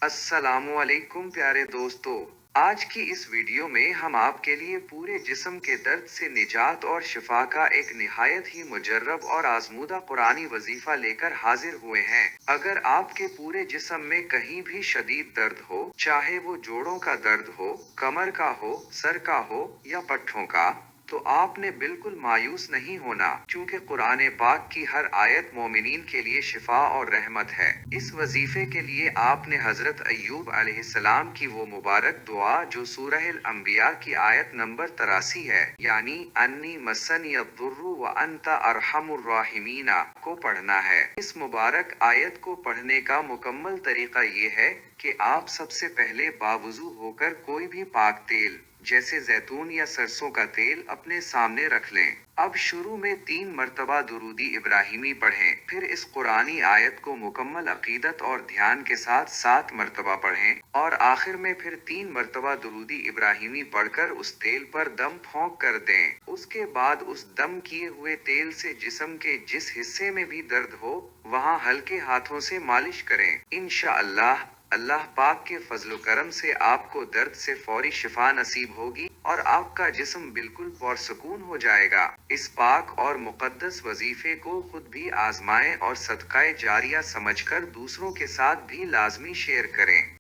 अस्सलामुअलैकुम प्यारे दोस्तों। आज की इस वीडियो में हम आपके लिए पूरे जिस्म के दर्द से निजात और शिफा का एक निहायत ही मुजर्रब और आजमूदा कुरानी वजीफा लेकर हाजिर हुए हैं। अगर आपके पूरे जिस्म में कहीं भी शदीद दर्द हो, चाहे वो जोड़ों का दर्द हो, कमर का हो, सर का हो या पट्ठों का, तो आपने बिल्कुल मायूस नहीं होना, क्योंकि कुरान पाक की हर आयत मोमिनीन के लिए शिफा और रहमत है। इस वजीफे के लिए आपने हजरत अय्यूब अलैहिस्सलाम की वो मुबारक दुआ जो सूरह अल-अंबिया की आयत नंबर 83 है, यानी अन्नी मस्सनी अद्दुर्रु व अंता अरहमुर राहिमीना को पढ़ना है। इस मुबारक आयत को पढ़ने का मुकम्मल तरीका ये है कि आप सबसे पहले बावुजू होकर कोई भी पाक तेल जैसे जैतून या सरसों का तेल अपने सामने रख लें। अब शुरू में 3 मर्तबा दुरूदी इब्राहिमी पढ़ें, फिर इस कुरानी आयत को मुकम्मल अकीदत और ध्यान के साथ 7 मर्तबा पढ़ें, और आखिर में फिर 3 मर्तबा दुरूदी इब्राहिमी पढ़कर उस तेल पर दम फौंक कर दें। उसके बाद उस दम किए हुए तेल से जिस्म के जिस हिस्से में भी दर्द हो, वहां हल्के हाथों से मालिश करें। इंशाअल्लाह अल्लाह पाक के फजलो करम से आपको दर्द से फौरी शिफा नसीब होगी और आपका जिस्म बिल्कुल पुरसकून हो जाएगा। इस पाक और मुकद्दस वजीफे को खुद भी आजमाएं और सदकाए जारिया समझकर दूसरों के साथ भी लाजमी शेयर करें।